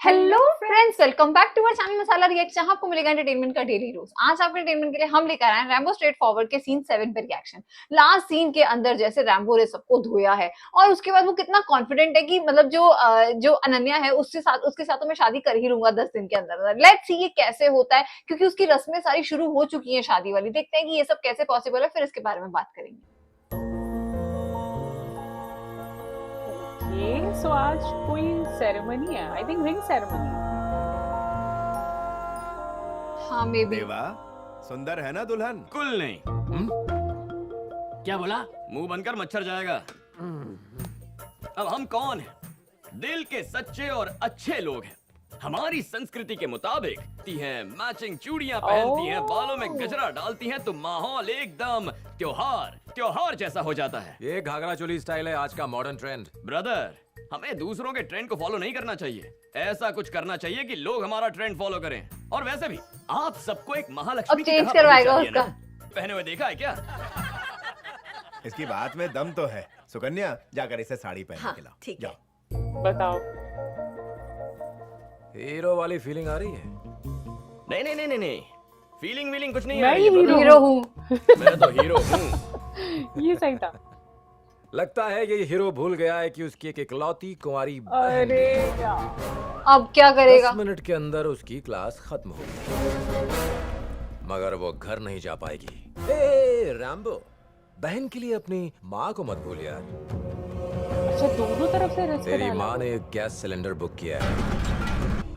Hello friends, welcome back to our channel Masala react, जहां आपको मिलेगा एंटरटेनमेंट का डेली रोज। आज आपके एंटरटेनमेंट के लिए हम लेकर आए हैं रैम्बो स्ट्रेट फॉरवर्ड के सीन 7 पे रिएक्शन। लास्ट सीन के अंदर जैसे रैम्बो ने सबको धोया है और उसके बाद वो कितना कॉन्फिडेंट है कि मतलब जो अनन्या है उसके साथ तो मैं शादी कर ही लूंगा 10 दिन के अंदर। लेट्स सी ये कैसे होता है, क्योंकि उसकी रस्में सारी शुरू हो चुकी है शादी वाली। देखते हैं कि ये सब कैसे पॉसिबल है, फिर इसके बारे में बात करेंगे। सो आज कोई सेरेमनी है, आई थिंक रिंग सेरेमनी। हाँ मे बी। देवा, सुंदर है ना दुल्हन? कुल नहीं। क्या बोला? मुंह बनकर मच्छर जाएगा। अब हम कौन हैं? दिल के सच्चे और अच्छे लोग हैं। हमारी संस्कृति के मुताबिक ती हैं, मैचिंग चूड़ियां पहनती हैं, बालों में गजरा डालती हैं, तो माहौल एकदम त्योहार जैसा हो जाता है। ये घाघरा चोली स्टाइल है आज का मॉडर्न ट्रेंड। ब्रदर, हमें दूसरों के ट्रेंड को फॉलो नहीं करना चाहिए। ऐसा कुछ करना चाहिए कि लोग हमारा ट्रेंड फॉलो करें। और वैसे भी आप सबको एक महालक्ष्मी अब चेंज करवाएगा उसका। पहने हुए देखा है क्या? इसकी बात में दम तो है। सुकन्या, जाकर इसे साड़ी पहन के लाओ। ठीक जाओ। बताओ, हीरो वाली फीलिंग आ रही है? नहीं, फीलिंग वीलिंग कुछ नहीं मैं है। ही हीरो हूँ। मैं तो हीरो हूँ। ये सही था। लगता है ये हीरो भूल गया है कि उसकी एक इकलौती कुंवारी बहन अरे है। यार, अब क्या करेगा? 10 मिनट के अंदर उसकी क्लास खत्म होगी, मगर वो घर नहीं जा पाएगी। ए रैम्बो, बहन के लिए अपनी माँ को मत भूल यार। अच्छा दोनों तरफ से रिस्क तेरी डाला। माँ ने एक गैस सिलेंडर बुक किया है।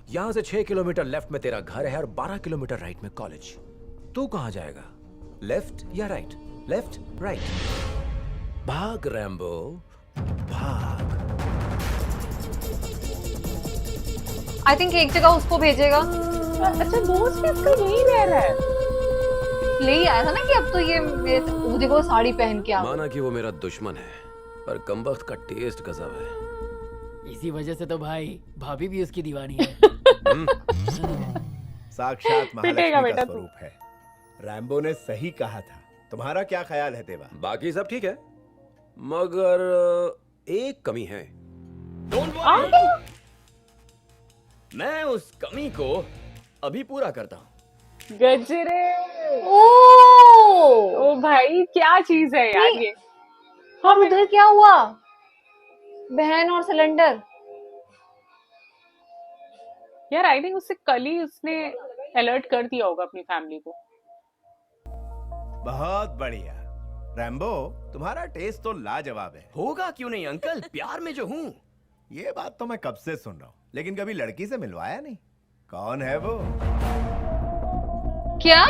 यहाँ से 6 किलोमीटर लेफ्ट में तेरा घर है और 12 किलोमीटर राइट में कॉलेज। तू कहाँ जाएगा? लेफ्ट या राइट? Left right? भाग रैम्बो, भाग। आई थिंक एक जगह उसको भेजेगा। अच्छा दोस्त भी इसका यही रह रहा है। ले ही आया था ना कि अब तो ये वो देखो साड़ी पहन के आ। माना कि वो मेरा दुश्मन है, पर कमबख्त का टेस्ट गजब है। इसी वजह से तो भाई भाभी भी उसकी दीवानी है। साक्षात पिटेगा महालक्ष्मी का बेटा तू। स्वरूप है। रैम्बो ने सही कहा था। तुम्हारा क्या ख्याल है देवा? बाकी सब ठीक है, मगर एक कमी है। Don't worry। मैं उस कमी को अभी पूरा करता हूँ। गजरे। ओ ओ भाई क्या चीज है यार ये। हाँ, उधर क्या हुआ? बहन और सिलेंडर। यार आई थिंक उससे कल ही उसने अलर्ट कर दिया होगा अपनी फैमिली को। बहुत बढ़िया। रैम्बो, तुम्हारा टेस्ट तो लाजवाब है। होगा क्यों नहीं अंकल, प्यार में जो हूँ। ये बात तो मैं कब से सुन रहा हूँ, लेकिन कभी लड़की से मिलवाया नहीं। कौन है वो? क्या?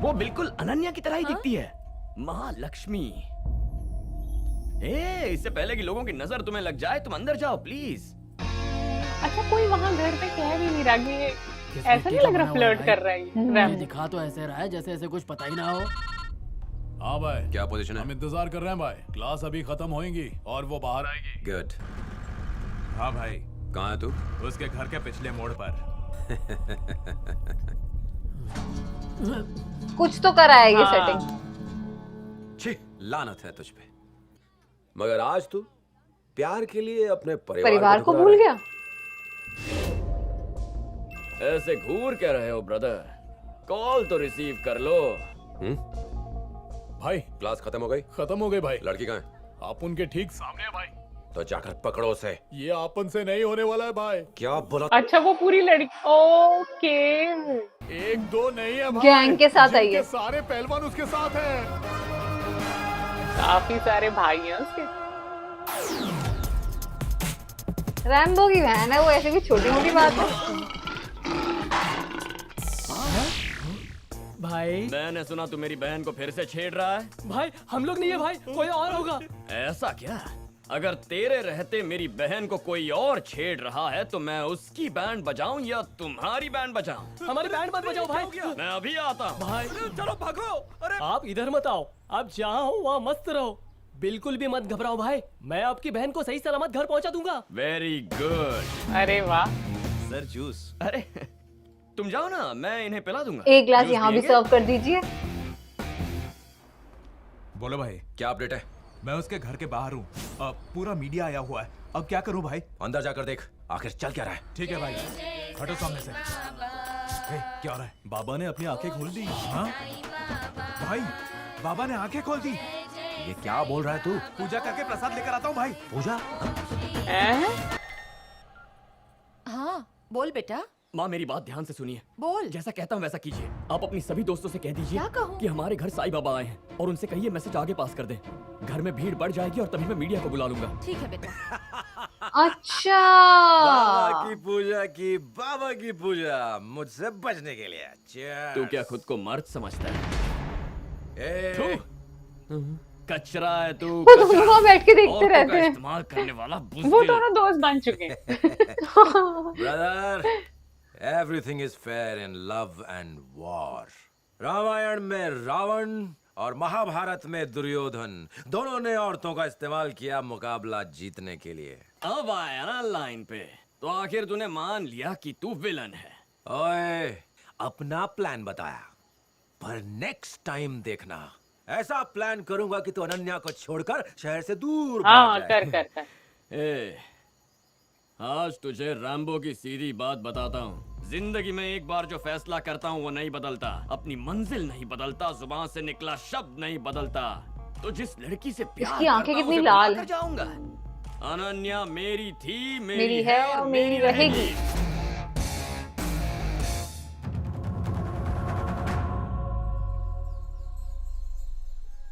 वो बिल्कुल अनन्या की तरह ही दिखती है, महालक्ष्मी। इससे पहले कि लोगों की नजर तुम्हें लग जाए, तुम अंदर जाओ प्लीज। अच्छा कोई वहां घर पे कह भी नहीं रहा कि ये ऐसा नहीं लग रहा फ्लर्ट कर रहा है ये ये रैम्बो। दिखा तो ऐसे रहा है जैसे ऐसे कुछ पता ही ना हो। हाँ भाई, क्या पोजीशन है? हम इंतजार कर रहे हैं भाई। क्लास अभी खत्म होएगी और वो बाहर आएगी। गुड। हाँ भाई, कहाँ है तू? उसके घर के पिछले मोड़ पर। कुछ तो कराएगी हाँ। सेटिंग। छी, लानत है तुझ पे। मगर आज तू प्यार के लिए अपने परिवार को ठुकरा भूल रहा है। गया। ऐसे घूर क्या रहे हो ब्रदर? कॉल तो रिसीव कर लो। भाई क्लास खत्म हो गई? खत्म हो गई भाई। लड़की कहाँ है? आप उनके ठीक सामने है भाई। तो जाकर पकड़ो उसे। ये आपन से नहीं होने वाला है भाई। क्या बोला? अच्छा वो पूरी लड़की। ओके। एक दो नहीं है भाई, गैंग के साथ आई है। जिनके सारे पहलवान उसके साथ हैं। काफी सारे भाई हैं उसके। रैम्बो की बहन है वो, ऐसे भी छोटी मोटी बात है। भाई मैंने सुना तू मेरी बहन को फिर से छेड़ रहा है। भाई हम लोग नहीं है भाई, कोई और होगा। ऐसा क्या? अगर तेरे रहते मेरी बहन को कोई और छेड़ रहा है तो मैं उसकी बैंड बजाऊं या तुम्हारी बैंड बजाऊं? हमारी बैंड मत बजाओ भाई। मैं अभी आता हूँ। भाई चलो भागो। अरे आप इधर मत आओ, आप जहाँ हो वहाँ मस्त रहो। बिल्कुल भी मत घबराओ भाई, मैं आपकी बहन को सही सलामत घर पहुँचा दूंगा। Very good. अरे वाह। Sir juice. अरे तुम जाओ ना, मैं इन्हें पिला दूंगा। एक गिलास जूस यहाँ भी पिएंगे? सर्व कर दीजिए। बोलो भाई। क्या अपडेट है? मैं उसके घर के बाहर हूँ। पूरा मीडिया आया हुआ है। अब क्या करूँ भाई? अंदर जाकर देख। आखिर चल क्या रहा है? ठीक है भाई, हटो सामने से। क्या हो रहा है? बाबा ने अपनी आंखें खोल दी। हाँ भाई, बाबा ने आंखें खोल दी। ये क्या बोल रहा है तू? पूजा करके प्रसाद लेकर आता हूँ भाई। पूजा? हाँ बोल बेटा, माँ मेरी बात ध्यान से सुनिए। बोल। जैसा कहता हूँ वैसा कीजिए। आप अपनी सभी दोस्तों से कह दीजिए क्या कहूँ? कि हमारे घर साईं बाबा आए हैं और उनसे कहिए मैसेज आगे पास कर दें। घर में भीड़ बढ़ जाएगी और तभी मैं मीडिया को बुला लूंगा। ठीक है बेटा। अच्छा बाबा की पूजा की, बाबा की पूजा मुझसे बचने के लिए। Cheers. तू क्या खुद को मर्द समझता है? ए, थू, कचरा है तू। वो दोनों वहाँ बैठ के देखते औरतों का रहते हैं। इस्तेमाल करने वाला वो बुज़दिल। दोनों दोस्त बन चुके हैं। Brother, everything is fair in love and war. Ramayan में रावण और महाभारत में दुर्योधन, दोनों ने औरतों का इस्तेमाल किया मुकाबला जीतने के लिए। अब आया ना लाइन पे, तो आखिर तूने मान लिया कि तू विलन है। ओए, अपना प्लान बताया, पर नेक्स्ट टाइम देखना ऐसा प्लान करूंगा कि तू अनन्या को छोड़कर शहर से दूर हाँ भाग जाए। कर। ए, आज तुझे रैम्बो की सीधी बात बताता हूँ। जिंदगी में एक बार जो फैसला करता हूँ वो नहीं बदलता, अपनी मंजिल नहीं बदलता, जुबान से निकला शब्द नहीं बदलता। तो जिस लड़की से प्यार इसकी आंखें करता हूँ, कितनी उसे लाल भुला कर जाऊंगा। अनन्या मेरी थी, मेरी है और मेरी रहेगी।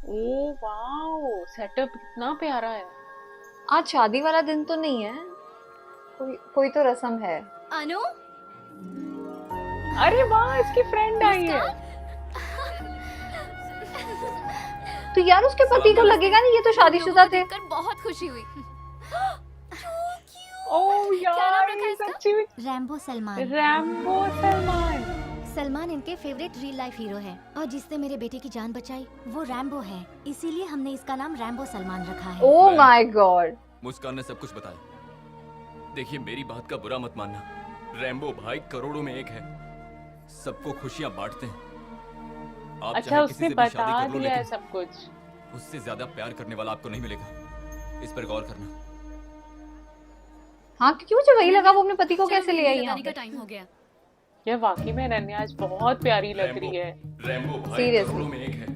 ओ वाओ, सेटअप कितना प्यारा है। आज शादी वाला दिन तो नहीं है, कोई तो रस्म है। अनु, अरे वाह, इसकी फ्रेंड आई है। तो यार उसके पति को लगेगा नहीं ये तो शादीशुदा थे। देखकर बहुत खुशी हुई। ओ क्या नाम यार, रखा है ये इसका? सच्ची में रैम्बो सलमान। रैम्बो सलमान। सलमान इनके फेवरेट रियल लाइफ हीरो है और जिसने मेरे बेटे की जान बचाई वो रैम्बो है, इसीलिए हमने इसका नाम रैम्बो सलमान रखा है। Oh my God. मुस्कान ने सब कुछ बताया। देखिए मेरी बात का बुरा मत मानना, रैम्बो भाई करोड़ों में एक है, सबको खुशियां बांटते हैं। आप अच्छा, चाहे किसी उसने से भी शादी बता कर लो, दिया है लेकिन सब कुछ। उससे ज्यादा प्यार करने वाला आपको नहीं मिलेगा। इस पर गौर करना। हाँ क्योंकि मुझे वही लगा वो अपने पति को कैसे ले आई यहाँ लगाने का पे। टाइम हो गया। ये वाकई में अनन्या आज बहुत प्यारी लग रही है। रैम्बो भाई Seriously. करोड़ों में एक है,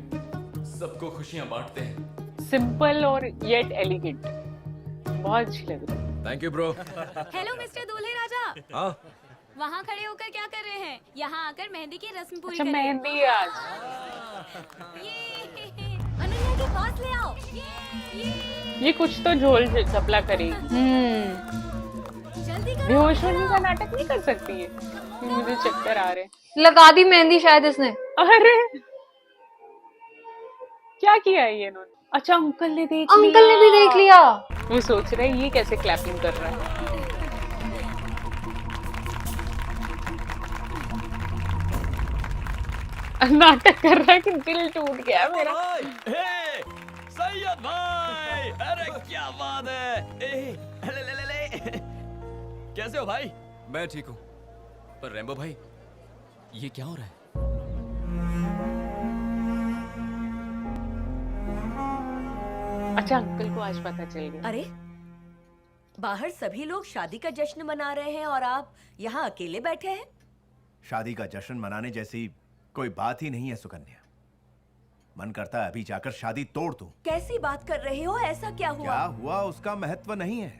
सबको खुशियां बांटते हैं। सिंपल और येट एलिगेंट, बहुत अच्छी लग रही है। Thank you bro. Hello mister दूल्हे राजा, हाँ, वहाँ खड़े होकर क्या कर रहे हैं? यहाँ आकर मेहंदी की रस्म पूरी अच्छा, करें। मेहंदी है आज। ये अनन्या के पास ले आओ। ये ये कुछ तो झोल झपला करेगी। जल्दी करो। बेहोश होने का नाटक नहीं कर सकती है। मुझे चक्कर आ रहे। लगा दी मेहंदी शायद इसने। अरे क्या किया है ये इन्होंने? अच्छा, अंकल ने देख लिया। अंकल ने भी देख लिया। वो सोच रहे हैं ये कैसे क्लैपिंग कर रहा है। नाटक कर रहा है कि दिल टूट गया मेरा। हे, सैयद भाई, अरे क्या बात है। ले। कैसे हो भाई? मैं ठीक हूँ, पर रैम्बो भाई ये क्या हो रहा है? अच्छा, अंकल को आज पता चल गया। अरे बाहर सभी लोग शादी का जश्न मना रहे हैं और आप यहाँ अकेले बैठे हैं। शादी का जश्न मनाने जैसी कोई बात ही नहीं है सुकन्या। मन करता है अभी जाकर शादी तोड़ दूं। कैसी बात कर रहे हो? ऐसा क्या हुआ? क्या हुआ उसका महत्व नहीं है,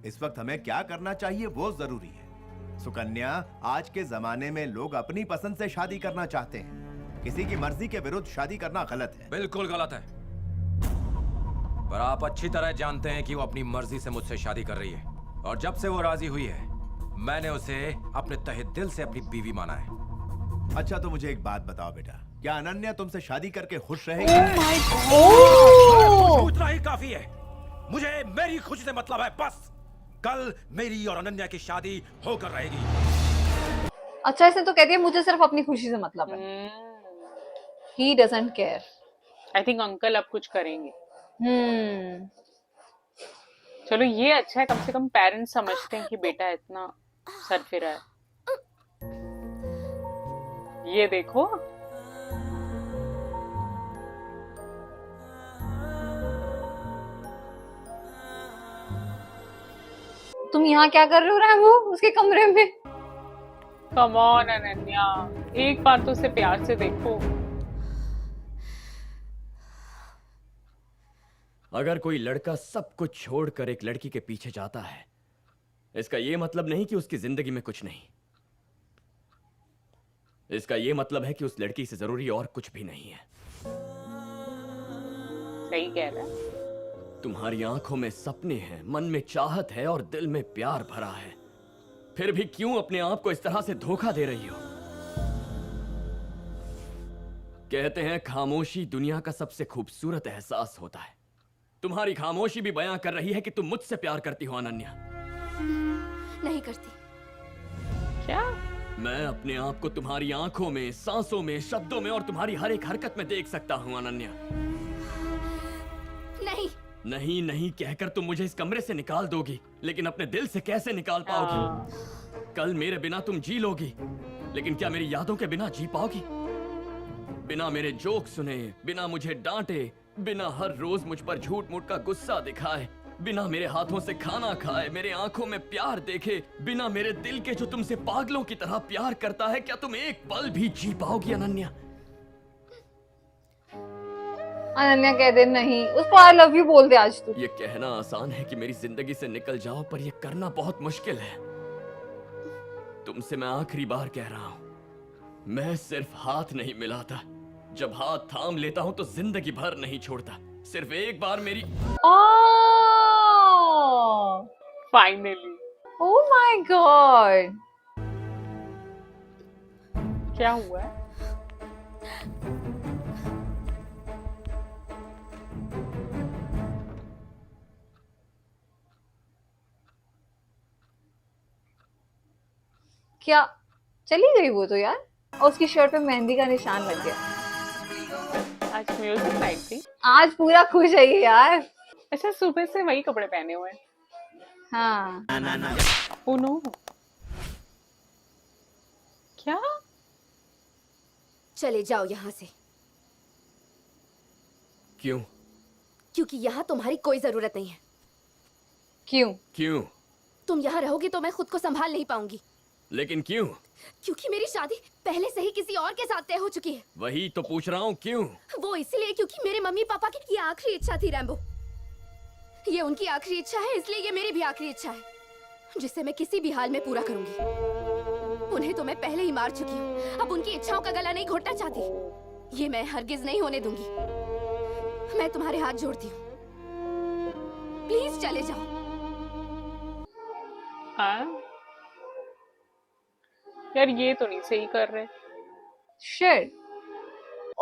इस वक्त हमें क्या करना चाहिए वो जरूरी है। सुकन्या, आज के जमाने में लोग अपनी पसंद से शादी करना चाहते हैं, किसी की मर्जी के विरुद्ध शादी करना गलत है। बिल्कुल गलत है, पर आप अच्छी तरह जानते हैं कि वो अपनी मर्जी से मुझसे शादी कर रही है और जब से वो राजी हुई है मैंने उसे अपने तहे दिल से अपनी बीवी माना है। अच्छा तो मुझे एक बात बताओ बेटा, क्या अनन्या तुमसे शादी करके खुश रहेगी? उतना ही काफी है, मुझे मेरी खुशी से मतलब है बस। कल मेरी और अनन्या की शादी होकर रहेगी। अच्छा इसने तो कहती है मुझे सिर्फ अपनी खुशी से मतलब है। He doesn't care. I think uncle अब कुछ करेंगे। चलो ये अच्छा है, कम से कम पेरेंट्स समझते हैं कि बेटा इतना सरफिरा है। ये देखो, तुम यहाँ क्या कर रहे हो रैम्बो उसके कमरे में? कम ऑन अनन्या, एक बार तो उसे प्यार से देखो। अगर कोई लड़का सब कुछ छोड़कर एक लड़की के पीछे जाता है, इसका ये मतलब नहीं कि उसकी जिंदगी में कुछ नहीं। इसका ये मतलब है कि उस लड़की से जरूरी और कुछ भी नहीं है। सही कह रहा है। तुम्हारी आंखों में सपने हैं, मन में चाहत है और दिल में प्यार भरा है। फिर भी क्यों अपने आप को इस तरह से धोखा दे रही हो? कहते हैं खामोशी दुनिया का सबसे खूबसूरत एहसास होता है। तुम्हारी खामोशी भी बयां कर रही है कि तुम मुझसे प्यार करती हो अनन्या। नहीं करती। क्या? मैं अपने आप को तुम्हारी आंखों में, सांसों में, शब्दों में और तुम्हारी हर एक हरकत में देख सकता हूं अनन्या। नहीं। नहीं नहीं कहकर तुम मुझे इस कमरे से निकाल दोगी, लेकिन अपने दिल से कैसे निकाल पाओगी? कल मेरे बिना तुम जी लोगी, लेकिन क्या मेरी यादों के बिना जी पाओगी? बिना मेरे जोक सुने, बिना मुझे डांटे, बिना हर रोज मुझ पर झूठ मूठ का गुस्सा दिखाए, बिना मेरे हाथों से खाना खाए, मेरे आंखों में प्यार देखे, बिना मेरे दिल के जो तुमसे पागलों की तरह प्यार करता है, क्या तुम एक पल भी जी पाओगी अनन्या? अनन्या कह दे नहीं, उसको आई लव यू बोल दे आज तू। ये कहना आसान है कि मेरी जिंदगी से निकल जाओ, पर ये करना बहुत मुश्किल है। तुमसे मैं आखिरी बार कह रहा हूं, मैं सिर्फ हाथ नहीं मिलाता, जब हाथ थाम लेता हूं तो जिंदगी भर नहीं छोड़ता। सिर्फ एक बार मेरी फाइनली। ओह माय गॉड, क्या हुआ है? क्या चली गई वो तो यार, और उसकी शर्ट पे मेहंदी का निशान लग गया। आज म्यूजिक नाइट थी। आज पूरा खुश है ये यार। अच्छा, सुबह से वही कपड़े पहने हुए हैं। हाँ। Oh no. क्या? चले जाओ यहाँ से, क्यों? क्योंकि यहाँ तुम्हारी कोई जरूरत नहीं है। क्यों? क्यों? तुम यहाँ रहोगी तो मैं खुद को संभाल नहीं पाऊंगी। लेकिन क्यों? क्योंकि मेरी शादी पहले से ही किसी और के साथ तय हो चुकी है। वही तो पूछ रहा हूँ, क्यों? वो इसलिए क्योंकि मेरे मम्मी पापा की ये आखिरी इच्छा थी रैम्बो। ये उनकी आखिरी इच्छा है, इसलिए ये मेरी भी आखिरी इच्छा है, जिसे मैं किसी भी हाल में पूरा करूंगी। उन्हें तो मैं पहले ही मार चुकी हूँ, अब उनकी इच्छाओं का गला नहीं घोटना चाहती। ये मैं हरगिज नहीं होने दूंगी। मैं तुम्हारे हाथ जोड़ती हूँ, प्लीज चले जाओ। हाँ यार, ये तो नहीं सही कर रहे। शिट,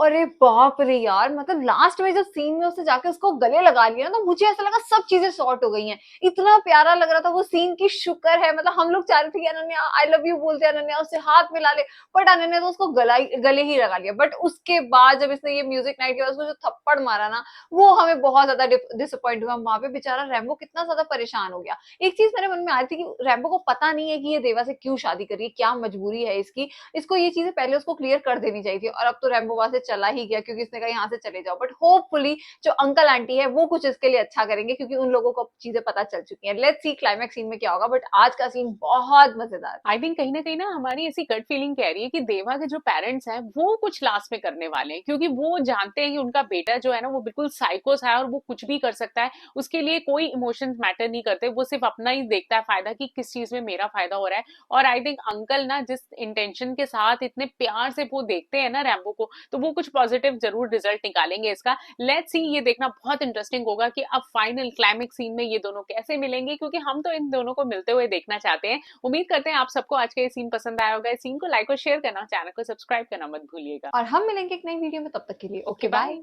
अरे बाप रे यार, मतलब लास्ट में जब सीन में उसने जाके उसको गले लगा लिया ना, तो मुझे ऐसा लगा सब चीजें सॉर्ट हो गई हैं। इतना प्यारा लग रहा था वो सीन की, शुक्र है। मतलब हम लोग चाह रहे थे कि अनन्या आई लव यू बोलते, अनन्या उससे हाथ मिला ले, बट अनन्या तो उसको गले ही लगा लिया। बट उसके बाद जब इसने ये म्यूजिक नाइट के बाद उसको जो थप्पड़ मारा ना, वो हमें बहुत ज्यादा डिसअपॉइंट हुआ। वहां पे बेचारा रैम्बो कितना ज्यादा परेशान हो गया। एक चीज मेरे मन में आ रही थी कि रैम्बो को पता नहीं है कि ये देवा से क्यों शादी कर रही है, क्या मजबूरी है इसकी। इसको ये चीजें पहले उसको क्लियर कर देनी चाहिए थी, और अब तो रैम्बो वहां से चला ही गया क्योंकि इसने कहा यहाँ से चले जाओ। बट होपफुली जो अंकल आंटी है वो कुछ इसके लिए अच्छा करेंगे, क्योंकि उन लोगों को चीजें पता चल चुकी हैं। लेट्स सी क्लाइमैक्स सीन में क्या होगा। बट आज का सीन बहुत मजेदार। आई थिंक कहीं ना हमारी ऐसी गट फीलिंग कह रही है कि देवा के जो पेरेंट्स हैं वो कुछ लास्ट में करने वाले हैं, क्योंकि वो जानते हैं कि उनका बेटा जो है ना वो बिल्कुल साइकोस है और वो कुछ भी कर सकता है। उसके लिए कोई इमोशंस मैटर नहीं करते, वो सिर्फ अपना ही देखता है फायदा कि किस चीज में मेरा फायदा हो रहा है। और आई थिंक अंकल ना जिस इंटेंशन के साथ इतने प्यार से वो देखते हैं ना रैम्बो को, तो वो कुछ पॉजिटिव जरूर रिजल्ट निकालेंगे इसका। लेट्स सी, ये देखना बहुत इंटरेस्टिंग होगा कि अब फाइनल क्लाइमेक्स सीन में ये दोनों कैसे मिलेंगे, क्योंकि हम तो इन दोनों को मिलते हुए देखना चाहते हैं। उम्मीद करते हैं आप सबको आज का ये सीन पसंद आया होगा। इस सीन को लाइक और शेयर करना, चैनल को सब्सक्राइब करना मत भूलिएगा। और हम मिलेंगे एक नई वीडियो में, तब तक के लिए ओके बाय।